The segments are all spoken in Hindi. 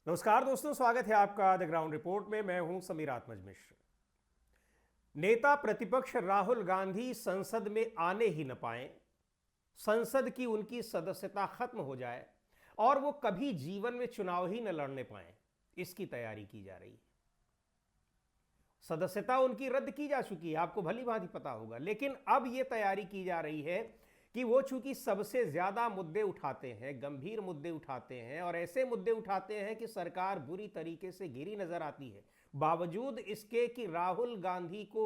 नमस्कार दोस्तों, स्वागत है आपका द ग्राउंड रिपोर्ट में। मैं हूं समीर आत्मज मिश्र। नेता प्रतिपक्ष राहुल गांधी संसद में आने ही न पाए, संसद की उनकी सदस्यता खत्म हो जाए और वो कभी जीवन में चुनाव ही न लड़ने पाए, इसकी तैयारी की जा रही है। सदस्यता उनकी रद्द की जा चुकी है, आपको भली भांति पता होगा, लेकिन अब यह तैयारी की जा रही है कि वो चूंकि सबसे ज्यादा मुद्दे उठाते हैं, गंभीर मुद्दे उठाते हैं और ऐसे मुद्दे उठाते हैं कि सरकार बुरी तरीके से घिरी नजर आती है, बावजूद इसके कि राहुल गांधी को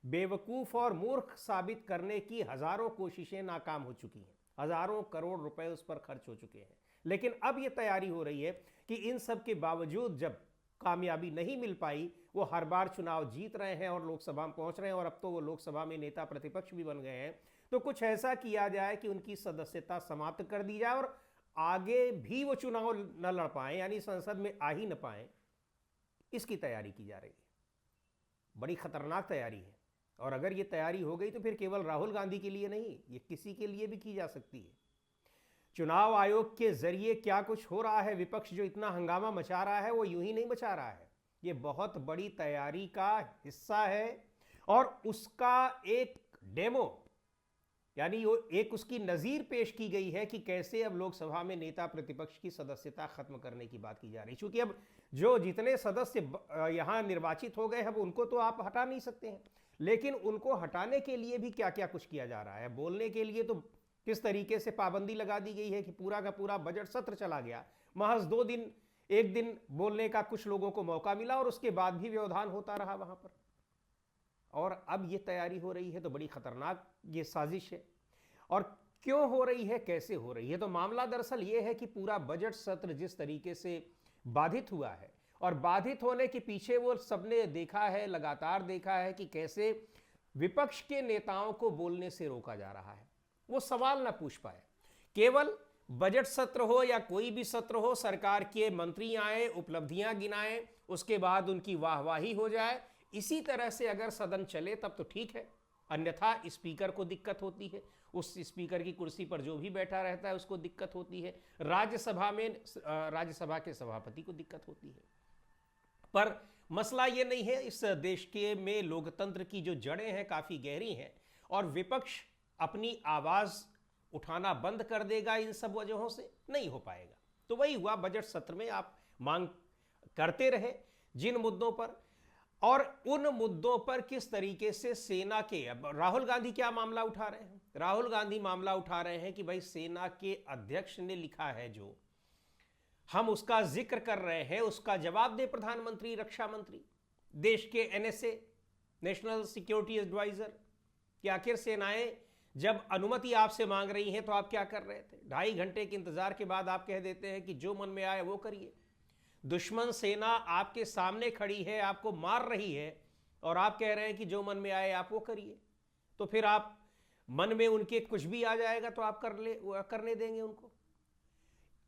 बेवकूफ और मूर्ख साबित करने की हजारों कोशिशें नाकाम हो चुकी हैं, हजारों करोड़ रुपए उस पर खर्च हो चुके हैं। लेकिन अब यह तैयारी हो रही है कि इन सब के बावजूद जब कामयाबी नहीं मिल पाई, वो हर बार चुनाव जीत रहे हैं और लोकसभा में पहुंच रहे हैं और अब तो वो लोकसभा में नेता प्रतिपक्ष भी बन गए हैं, तो कुछ ऐसा किया जाए कि उनकी सदस्यता समाप्त कर दी जाए और आगे भी वो चुनाव न लड़ पाए, यानी संसद में आ ही न पाए। इसकी तैयारी की जा रही है। बड़ी खतरनाक तैयारी है और अगर ये तैयारी हो गई तो फिर केवल राहुल गांधी के लिए नहीं, ये किसी के लिए भी की जा सकती है। चुनाव आयोग के जरिए क्या कुछ हो रहा है, विपक्ष जो इतना हंगामा मचा रहा है वो यूं ही नहीं मचा रहा है, ये बहुत बड़ी तैयारी का हिस्सा है और उसका एक डेमो, यानी वो एक उसकी नजीर पेश की गई है कि कैसे अब लोकसभा में नेता प्रतिपक्ष की सदस्यता खत्म करने की बात की जा रही है। क्योंकि अब जो जितने सदस्य यहां निर्वाचित हो गए, अब उनको तो आप हटा नहीं सकते हैं, लेकिन उनको हटाने के लिए भी क्या क्या कुछ किया जा रहा है। बोलने के लिए तो किस तरीके से पाबंदी लगा दी गई है कि पूरा का पूरा बजट सत्र चला गया, महज 2 दिन, एक दिन बोलने का कुछ लोगों को मौका मिला और उसके बाद भी व्यवधान होता रहा वहां पर। और अब यह तैयारी हो रही है तो बड़ी खतरनाक ये साजिश है। और क्यों हो रही है, कैसे हो रही है? तो मामला दरअसल यह है कि पूरा बजट सत्र जिस तरीके से बाधित हुआ है और बाधित होने के पीछे वो सबने देखा है, लगातार देखा है कि कैसे विपक्ष के नेताओं को बोलने से रोका जा रहा है, वो सवाल ना पूछ पाए। केवल बजट सत्र हो या कोई भी सत्र हो, सरकार के मंत्री आए, उपलब्धियां गिनाएं, उसके बाद उनकी वाहवाही हो जाए, इसी तरह से अगर सदन चले तब तो ठीक है। अन्यथा स्पीकर को दिक्कत होती है, उस स्पीकर की कुर्सी पर जो भी बैठा रहता है उसको दिक्कत होती है, राज्यसभा में राज्यसभा के सभापति को दिक्कत होती है। पर मसला ये नहीं है, इस देश के में लोकतंत्र की जो जड़ें हैं काफी गहरी हैं और विपक्ष अपनी आवाज उठाना बंद कर देगा इन सब वजहों से, नहीं हो पाएगा। तो वही हुआ, बजट सत्र में आप मांग करते रहे जिन मुद्दों पर, और उन मुद्दों पर किस तरीके से सेना के, अब राहुल गांधी क्या मामला उठा रहे हैं? राहुल गांधी मामला उठा रहे हैं कि भाई सेना के अध्यक्ष ने लिखा है, जो हम उसका जिक्र कर रहे हैं उसका जवाब दे प्रधानमंत्री, रक्षा मंत्री, देश के एनएसए, नेशनल सिक्योरिटी एडवाइजर, कि आखिर सेनाएं जब अनुमति आपसे मांग रही हैं तो आप क्या कर रहे थे? 2.5 घंटे के इंतजार के बाद आप कह देते हैं कि जो मन में आए वो करिए। दुश्मन सेना आपके सामने खड़ी है, आपको मार रही है और आप कह रहे हैं कि जो मन में आए आप वो करिए। तो फिर आप मन में उनके कुछ भी आ जाएगा तो आप करने देंगे उनको?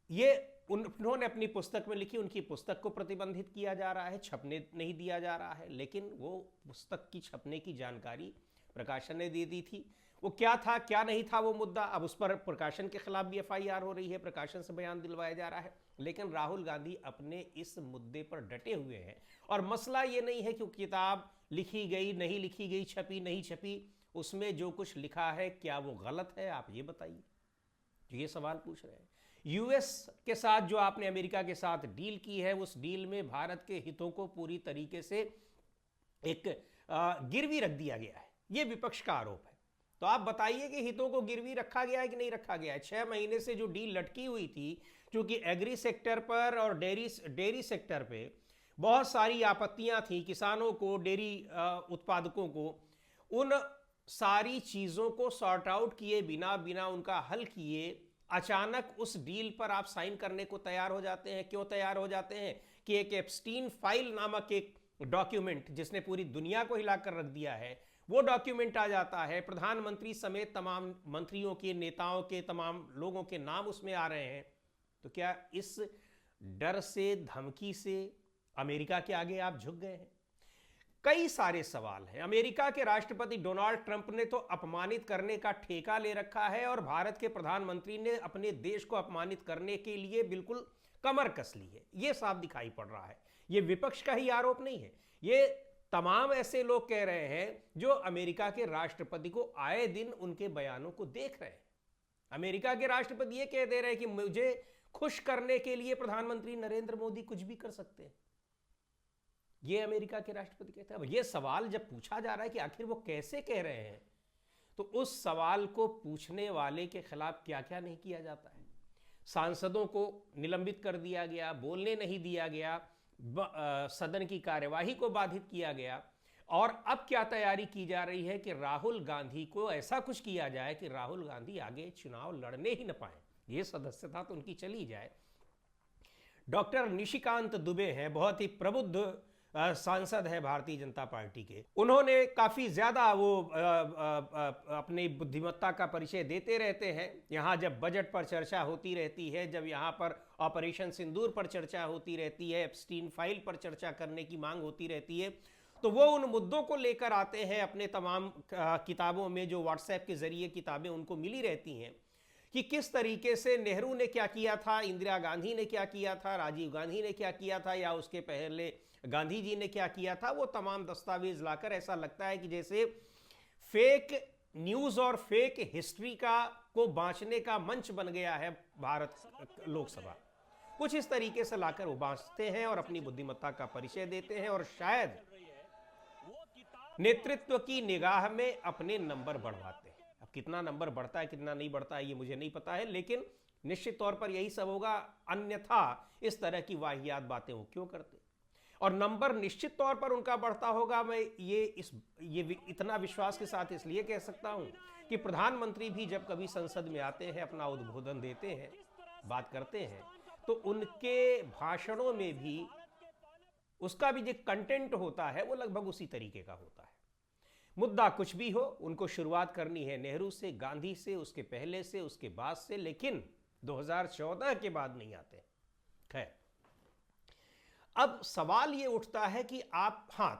ये उन्होंने अपनी पुस्तक में लिखी, उनकी पुस्तक को प्रतिबंधित किया जा रहा है, छपने नहीं दिया जा रहा है, लेकिन वो पुस्तक की छपने की जानकारी प्रकाशन ने दे दी थी। वो क्या था क्या नहीं था वो मुद्दा, अब उस पर प्रकाशन के खिलाफ भी एफआईआर हो रही है, प्रकाशन से बयान दिलवाया जा रहा है, लेकिन राहुल गांधी अपने इस मुद्दे पर डटे हुए हैं। और मसला ये नहीं है कि किताब लिखी गई, नहीं लिखी गई, छपी नहीं छपी, उसमें जो कुछ लिखा है क्या वो गलत है, आप ये बताइए, जो ये सवाल पूछ रहे हैं। यूएस के साथ जो आपने अमेरिका के साथ डील की है, उस डील में भारत के हितों को पूरी तरीके से एक गिरवी रख दिया गया है, ये विपक्ष का आरोप है। तो आप बताइए कि हितों को गिरवी रखा गया है कि नहीं रखा गया है? 6 महीने से जो डील लटकी हुई थी, क्योंकि एग्री सेक्टर पर और डेयरी सेक्टर पे बहुत सारी आपत्तियां थी, किसानों को, डेयरी उत्पादकों को, उन सारी चीजों को सॉर्ट आउट किए बिना बिना उनका हल किए अचानक उस डील पर आप साइन करने को तैयार हो जाते हैं। क्यों तैयार हो जाते हैं? कि एक एप्स्टीन फाइल नामक एक डॉक्यूमेंट जिसने पूरी दुनिया को हिलाकर रख दिया है, वो डॉक्यूमेंट आ जाता है, प्रधानमंत्री समेत तमाम मंत्रियों के, नेताओं के, तमाम लोगों के नाम उसमें आ रहे हैं। तो क्या इस डर से, धमकी से अमेरिका के आगे आप झुक गए हैं? कई सारे सवाल हैं। अमेरिका के राष्ट्रपति डोनाल्ड ट्रंप ने तो अपमानित करने का ठेका ले रखा है और भारत के प्रधानमंत्री ने अपने देश को अपमानित करने के लिए बिल्कुल कमर कस ली है। यह साफ दिखाई पड़ रहा है। यह विपक्ष का ही आरोप नहीं है, यह तमाम ऐसे लोग कह रहे हैं जो अमेरिका के राष्ट्रपति को आए दिन उनके बयानों को देख रहे हैं। अमेरिका के राष्ट्रपति यह कह दे रहे हैं कि मुझे खुश करने के लिए प्रधानमंत्री नरेंद्र मोदी कुछ भी कर सकते हैं। यह अमेरिका के राष्ट्रपति कहते हैं। अब यह सवाल जब पूछा जा रहा है कि आखिर वो कैसे कह रहे हैं, तो उस सवाल को पूछने वाले के खिलाफ क्या क्या नहीं किया जाता है। सांसदों को निलंबित कर दिया गया, बोलने नहीं दिया गया, सदन की कार्यवाही को बाधित किया गया, और अब क्या तैयारी की जा रही है कि राहुल गांधी को ऐसा कुछ किया जाए कि राहुल गांधी आगे चुनाव लड़ने ही न पाए, ये सदस्यता तो उनकी चली जाए। डॉक्टर निशिकांत दुबे हैं, बहुत ही प्रबुद्ध सांसद है भारतीय जनता पार्टी के। उन्होंने काफी ज्यादा वो अपनी बुद्धिमत्ता का परिचय देते रहते हैं। यहाँ जब बजट पर चर्चा होती रहती है, जब यहाँ पर ऑपरेशन सिंदूर पर चर्चा होती रहती है, एप्स्टीन फाइल पर चर्चा करने की मांग होती रहती है, तो वो उन मुद्दों को लेकर आते हैं अपने तमाम किताबों में, जो व्हाट्सएप के जरिए किताबें उनको मिली रहती हैं, कि किस तरीके से नेहरू ने क्या किया था, इंदिरा गांधी ने क्या किया था, राजीव गांधी ने क्या किया था, या उसके पहले गांधी जी ने क्या किया था। वो तमाम दस्तावेज लाकर ऐसा लगता है कि जैसे फेक न्यूज और फेक हिस्ट्री को बांचने का मंच बन गया है भारत लोकसभा। कुछ इस तरीके से लाकर वो बांचते हैं और अपनी बुद्धिमत्ता का परिचय देते हैं, और शायद नेतृत्व की निगाह में अपने नंबर बढ़वाते हैं। अब कितना नंबर बढ़ता है कितना नहीं बढ़ता है ये मुझे नहीं पता है, लेकिन निश्चित तौर पर यही सब होगा, अन्यथा इस तरह की वाहियात बातें वो क्यों करते। और नंबर निश्चित तौर पर उनका बढ़ता होगा। मैं ये इतना विश्वास के साथ इसलिए कह सकता हूं कि प्रधानमंत्री भी जब कभी संसद में आते हैं, अपना उद्बोधन देते हैं, बात करते हैं, तो उनके भाषणों में भी उसका भी जो कंटेंट होता है वो लगभग उसी तरीके का होता है। मुद्दा कुछ भी हो, उनको शुरुआत करनी है नेहरू से, गांधी से, उसके पहले से, उसके बाद से, लेकिन 2014 के बाद नहीं आते। खैर, अब सवाल ये उठता है कि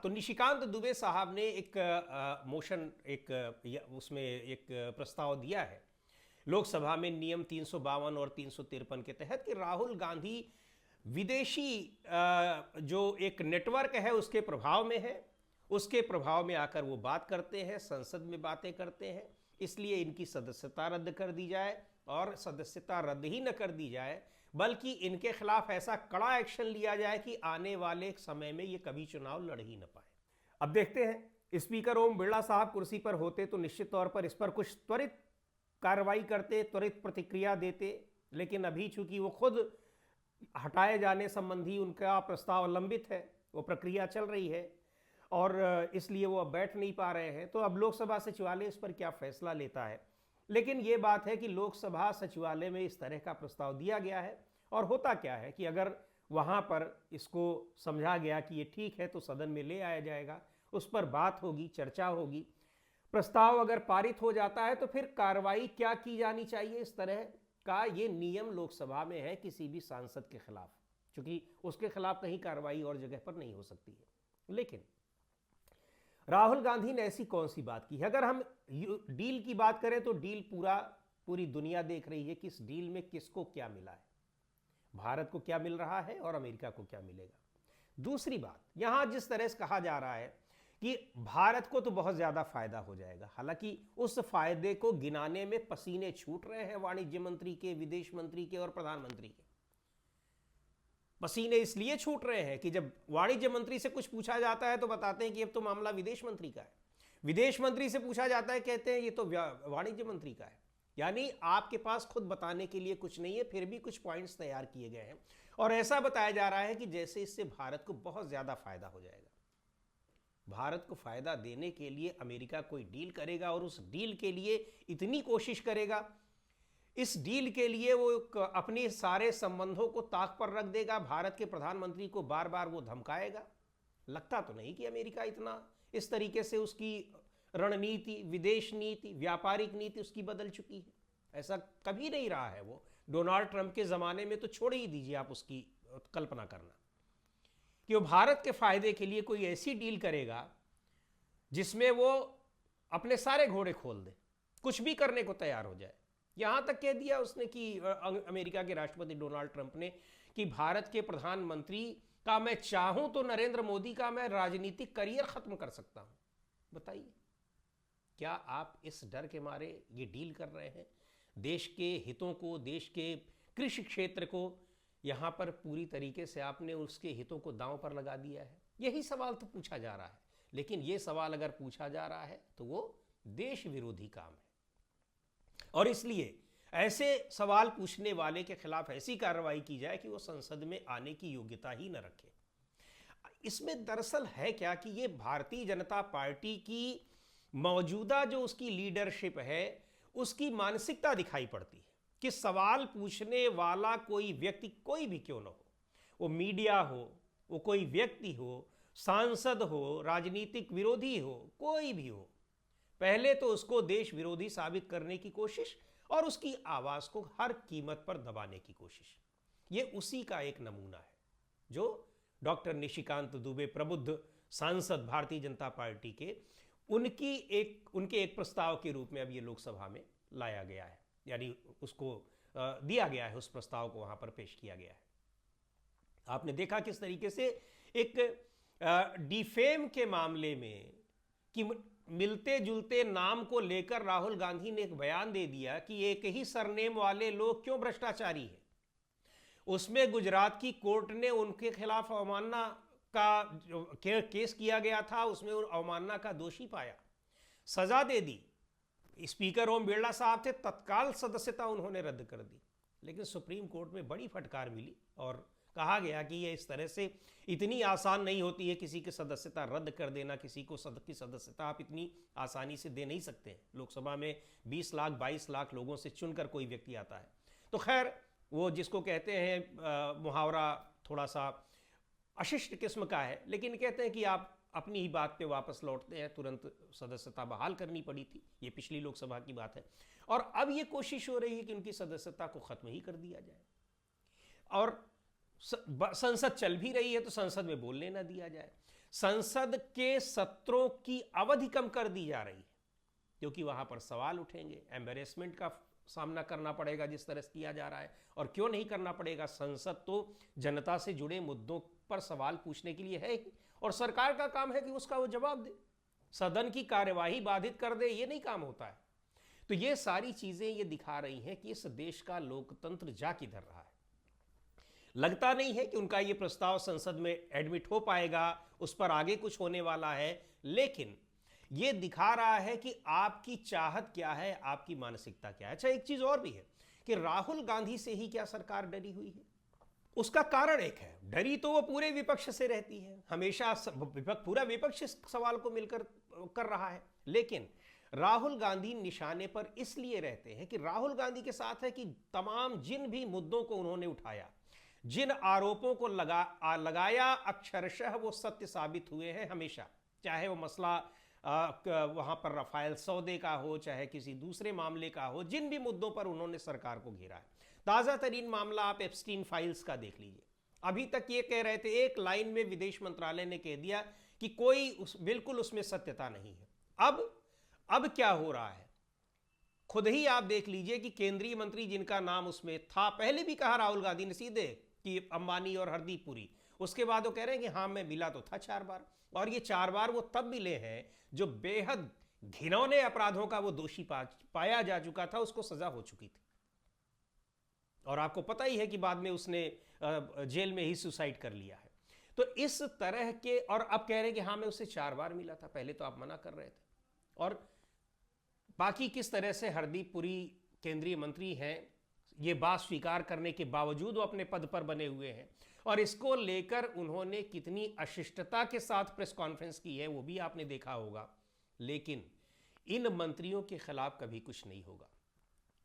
तो निशिकांत दुबे साहब ने एक मोशन, उसमें एक प्रस्ताव दिया है लोकसभा में नियम 352 और 353 के तहत कि राहुल गांधी विदेशी जो एक नेटवर्क है उसके प्रभाव में है, उसके प्रभाव में आकर वो बात करते हैं, संसद में बातें करते हैं, इसलिए इनकी सदस्यता रद्द कर दी जाए। और सदस्यता रद्द ही न कर दी जाए, बल्कि इनके खिलाफ ऐसा कड़ा एक्शन लिया जाए कि आने वाले समय में ये कभी चुनाव लड़ ही न पाए। अब देखते हैं, स्पीकर ओम बिरला साहब कुर्सी पर होते तो निश्चित तौर पर इस पर कुछ त्वरित कार्रवाई करते, त्वरित प्रतिक्रिया देते, लेकिन अभी चूंकि वो खुद हटाए जाने संबंधी उनका प्रस्ताव लंबित है, वो प्रक्रिया चल रही है, और इसलिए वो अब बैठ नहीं पा रहे हैं। तो अब लोकसभा सचिवालय इस पर क्या फैसला लेता है। लेकिन ये बात है कि लोकसभा सचिवालय में इस तरह का प्रस्ताव दिया गया है, और होता क्या है कि अगर वहाँ पर इसको समझा गया कि ये ठीक है तो सदन में ले आया जाएगा, उस पर बात होगी, चर्चा होगी। प्रस्ताव अगर पारित हो जाता है तो फिर कार्रवाई क्या की जानी चाहिए, इस तरह का ये नियम लोकसभा में है किसी भी सांसद के खिलाफ, क्योंकि उसके खिलाफ कहीं कार्रवाई और जगह पर नहीं हो सकती है। लेकिन राहुल गांधी ने ऐसी कौन सी बात की है। अगर हम डील की बात करें तो डील पूरी दुनिया देख रही है कि इस डील में किसको क्या मिला है, भारत को क्या मिल रहा है और अमेरिका को क्या मिलेगा। दूसरी बात, यहां जिस तरह से कहा जा रहा है कि भारत को तो बहुत ज्यादा फायदा हो जाएगा, हालांकि उस फायदे को गिनाने में पसीने छूट रहे हैं वाणिज्य मंत्री के, विदेश मंत्री के और प्रधानमंत्री के। पसीने इसलिए छूट रहे हैं कि जब वाणिज्य मंत्री से कुछ पूछा जाता है तो बताते हैं कि अब तो मामला विदेश मंत्री का है, विदेश मंत्री से पूछा जाता है कहते हैं ये तो वाणिज्य मंत्री का है। यानी आपके पास खुद बताने के लिए कुछ नहीं है, फिर भी कुछ पॉइंट्स तैयार किए गए हैं, और ऐसा बताया जा रहा है कि जैसे इससे भारत को बहुत ज्यादा फायदा हो जाएगा। भारत को फायदा देने के लिए अमेरिका कोई डील करेगा, और उस डील के लिए इतनी कोशिश करेगा, इस डील के लिए वो अपने सारे संबंधों को ताक पर रख देगा, भारत के प्रधानमंत्री को बार बार वो धमकाएगा। लगता तो नहीं कि अमेरिका इतना इस तरीके से उसकी रणनीति, विदेश नीति, व्यापारिक नीति उसकी बदल चुकी है, ऐसा कभी नहीं रहा है। वो डोनाल्ड ट्रंप के जमाने में तो छोड़ ही दीजिए आप उसकी कल्पना करना कि वो भारत के फायदे के लिए कोई ऐसी डील करेगा जिसमें वो अपने सारे घोड़े खोल दे, कुछ भी करने को तैयार हो जाए। यहां तक कह दिया उसने कि अमेरिका के राष्ट्रपति डोनाल्ड ट्रंप ने कि भारत के प्रधानमंत्री का मैं चाहूं तो नरेंद्र मोदी का मैं राजनीतिक करियर खत्म कर सकता हूं। बताइए, क्या आप इस डर के मारे ये डील कर रहे हैं? देश के हितों को, देश के कृषि क्षेत्र को यहां पर पूरी तरीके से आपने उसके हितों को दांव पर लगा दिया है। यही सवाल तो पूछा जा रहा है, लेकिन यह सवाल अगर पूछा जा रहा है तो वो देश विरोधी काम है, और इसलिए ऐसे सवाल पूछने वाले के खिलाफ ऐसी कार्रवाई की जाए कि वो संसद में आने की योग्यता ही न रखे। इसमें दरअसल है क्या कि ये भारतीय जनता पार्टी की मौजूदा जो उसकी लीडरशिप है उसकी मानसिकता दिखाई पड़ती है कि सवाल पूछने वाला कोई व्यक्ति, कोई भी क्यों ना हो, वो मीडिया हो, वो कोई व्यक्ति हो, सांसद हो, राजनीतिक विरोधी हो, कोई भी हो, पहले तो उसको देश विरोधी साबित करने की कोशिश और उसकी आवाज को हर कीमत पर दबाने की कोशिश। ये उसी का एक नमूना है जो डॉक्टर निशिकांत दुबे, प्रबुद्ध सांसद भारतीय जनता पार्टी के, उनके एक प्रस्ताव के रूप में अब ये लोकसभा में लाया गया है, यानी उसको दिया गया है, उस प्रस्ताव को वहां पर पेश किया गया है। आपने देखा किस तरीके से एक डिफेम के मामले में कि मिलते जुलते नाम को लेकर राहुल गांधी ने एक बयान दे दिया कि एक ही सरनेम वाले लोग क्यों भ्रष्टाचारी हैं। उसमें गुजरात की कोर्ट ने उनके खिलाफ अवमानना का जो केस किया गया था, उसमें अवमानना का दोषी पाया, सजा दे दी। स्पीकर ओम बिरला साहब थे, तत्काल सदस्यता उन्होंने रद्द कर दी। लेकिन सुप्रीम कोर्ट में बड़ी फटकार मिली और कहा गया कि यह इस तरह से इतनी आसान नहीं होती है किसी की सदस्यता रद्द कर देना। किसी को की सदस्यता आप इतनी आसानी से दे नहीं सकते। लोकसभा में 20 लाख 22 लाख लोगों से चुनकर कोई व्यक्ति आता है। तो खैर, वो जिसको कहते हैं मुहावरा थोड़ा सा अशिष्ट किस्म का है, लेकिन कहते हैं कि आप अपनी ही बात पे वापस लौटते हैं। तुरंत सदस्यता बहाल करनी पड़ी थी, ये पिछली लोकसभा की बात है। और अब ये कोशिश हो रही है कि उनकी सदस्यता को खत्म ही कर दिया जाए, और संसद चल भी रही है तो संसद में बोलने ना दिया जाए। संसद के सत्रों की अवधि कम कर दी जा रही है क्योंकि वहां पर सवाल उठेंगे, एम्बेरेसमेंट का सामना करना पड़ेगा जिस तरह से किया जा रहा है। और क्यों नहीं करना पड़ेगा, संसद तो जनता से जुड़े मुद्दों पर सवाल पूछने के लिए है ही, और सरकार का काम है कि उसका वो जवाब दे, सदन की कार्यवाही बाधित कर दे, ये नहीं काम होता है। तो ये सारी चीजें ये दिखा रही हैं कि इस देश का लोकतंत्र जा किधर रहा है। लगता नहीं है कि उनका ये प्रस्ताव संसद में एडमिट हो पाएगा, उस पर आगे कुछ होने वाला है, लेकिन ये दिखा रहा है कि आपकी चाहत क्या है, आपकी मानसिकता क्या है। अच्छा, एक चीज और भी है कि राहुल गांधी से ही क्या सरकार डरी हुई है? उसका कारण एक है, डरी तो वो पूरे विपक्ष से रहती है, हमेशा पूरा विपक्ष इस सवाल को मिलकर कर रहा है। लेकिन राहुल गांधी निशाने पर इसलिए रहते हैं कि राहुल गांधी के साथ है कि तमाम जिन भी मुद्दों को उन्होंने उठाया, जिन आरोपों को लगाया, अक्षरशः वो सत्य साबित हुए हैं हमेशा। चाहे वो मसला वहां पर राफेल सौदे का हो, चाहे किसी दूसरे मामले का हो, जिन भी मुद्दों पर उन्होंने सरकार को घेरा है। ताजा तरीन मामला आप एप्स्टीन फाइल्स का देख लीजिए। अभी तक ये कह रहे थे, एक लाइन में विदेश मंत्रालय ने कह दिया कि बिल्कुल उसमें सत्यता नहीं है। अब क्या हो रहा है खुद ही आप देख लीजिए कि केंद्रीय मंत्री जिनका नाम उसमें था, पहले भी कहा राहुल गांधी ने सीधे कि अंबानी और हरदीप पुरी, उसके बाद वो कह रहे हैं कि हाँ मैं मिला तो था 4 बार, और ये 4 बार वो तब मिले हैं जो बेहद घिनौने अपराधों का वो दोषी पाया जा चुका था, उसको सजा हो चुकी थी। और आपको पता ही है कि बाद में उसने जेल में ही सुसाइड कर लिया है। तो इस तरह के, और अब कह रहे हैं कि हाँ मैं उससे 4 बार मिला था, पहले तो आप मना कर रहे थे। और बाकी किस तरह से हरदीप पुरी केंद्रीय मंत्री हैं, ये बात स्वीकार करने के बावजूद वो अपने पद पर बने हुए हैं, और इसको लेकर उन्होंने कितनी अशिष्टता के साथ प्रेस कॉन्फ्रेंस की है वो भी आपने देखा होगा। लेकिन इन मंत्रियों के खिलाफ कभी कुछ नहीं होगा,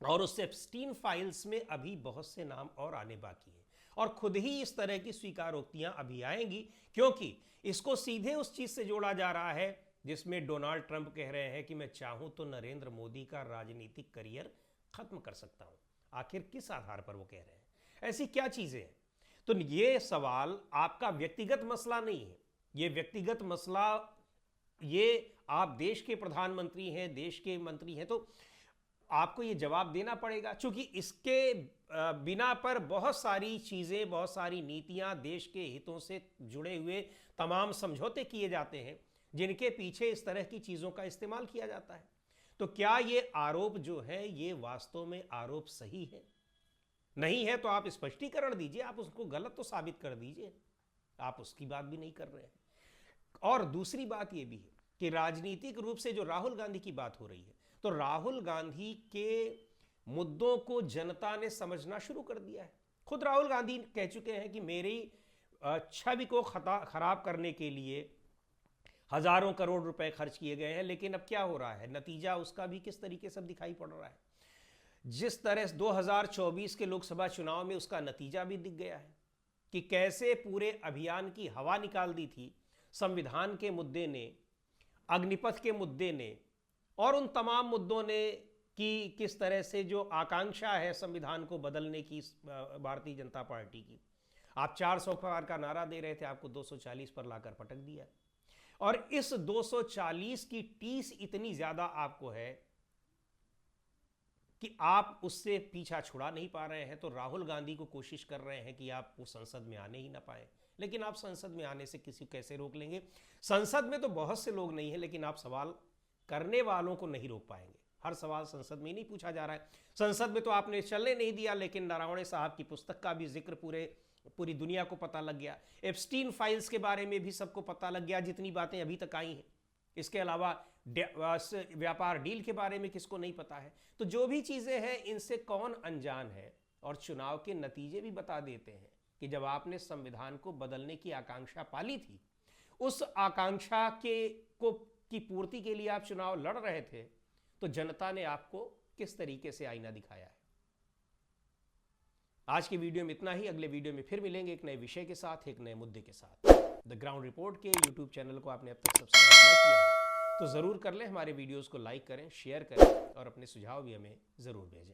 और उस एप्स्टीन फाइल्स में अभी बहुत से नाम और आने बाकी हैं, और खुद ही इस तरह की स्वीकारोक्तियां अभी आएंगी, क्योंकि इसको सीधे उस चीज से जोड़ा जा रहा है जिसमें डोनाल्ड ट्रंप कह रहे हैं कि मैं चाहूं तो नरेंद्र मोदी का राजनीतिक करियर खत्म कर सकता हूं। आखिर किस आधार पर वो कह रहे हैं, ऐसी क्या चीजें हैं? तो ये सवाल आपका व्यक्तिगत मसला नहीं है, ये व्यक्तिगत मसला, ये आप देश के प्रधानमंत्री हैं, देश के मंत्री हैं, तो आपको ये जवाब देना पड़ेगा, क्योंकि इसके बिना पर बहुत सारी चीजें, बहुत सारी नीतियां, देश के हितों से जुड़े हुए तमाम समझौते किए जाते हैं जिनके पीछे इस तरह की चीजों का इस्तेमाल किया जाता है। तो क्या ये आरोप जो है ये वास्तव में आरोप सही है? नहीं है तो आप स्पष्टीकरण दीजिए, आप उसको गलत तो साबित कर दीजिए, आप उसकी बात भी नहीं कर रहे हैं। और दूसरी बात यह भी है कि राजनीतिक रूप से जो राहुल गांधी की बात हो रही है, तो राहुल गांधी के मुद्दों को जनता ने समझना शुरू कर दिया है। खुद राहुल गांधी कह चुके हैं कि मेरी छवि को खराब करने के लिए हजारों करोड़ रुपए खर्च किए गए हैं, लेकिन अब क्या हो रहा है, नतीजा उसका भी किस तरीके से दिखाई पड़ रहा है। जिस तरह 2024 के लोकसभा चुनाव में उसका नतीजा भी दिख गया है कि कैसे पूरे अभियान की हवा निकाल दी थी संविधान के मुद्दे ने, अग्निपथ के मुद्दे ने और उन तमाम मुद्दों ने, कि किस तरह से जो आकांक्षा है संविधान को बदलने की भारतीय जनता पार्टी की, आप 400 पार का नारा दे रहे थे, आपको 240 पर लाकर पटक दिया। और इस 240 की टीस इतनी ज्यादा आपको है कि आप उससे पीछा छुड़ा नहीं पा रहे हैं। तो राहुल गांधी को कोशिश कर रहे हैं कि आप वो संसद में आने ही ना पाए, लेकिन आप संसद में आने से किसी को कैसे रोक लेंगे? संसद में तो बहुत से लोग नहीं है, लेकिन आप सवाल करने वालों को नहीं रोक पाएंगे। हर सवाल संसद में ही नहीं पूछा जा रहा है। संसद में तो आपने चलने नहीं दिया, लेकिन नरवणे साहब की पुस्तक का भी जिक्र पूरी दुनिया को पता लग गया। एप्स्टीन फाइल्स के बारे में भी सबको पता लग गया, जितनी बातें अभी तक आई हैं। इसके अलावा व्यापार डील के बारे में किसको नहीं पता है? तो जो भी चीजें हैं इनसे कौन अनजान है? और चुनाव के नतीजे भी बता देते हैं कि जब आपने संविधान को बदलने की आकांक्षा पाली थी, उस आकांक्षा की पूर्ति के लिए आप चुनाव लड़ रहे थे, तो जनता ने आपको किस तरीके से आईना दिखाया है। आज की वीडियो में इतना ही। अगले वीडियो में फिर मिलेंगे एक नए विषय के साथ, एक नए मुद्दे के साथ। द ग्राउंड रिपोर्ट के यूट्यूब चैनल को आपने अब तक सब्सक्राइब न किया है तो जरूर कर लें। हमारे वीडियोस को लाइक करें, शेयर करें और अपने सुझाव भी हमें जरूर भेजें।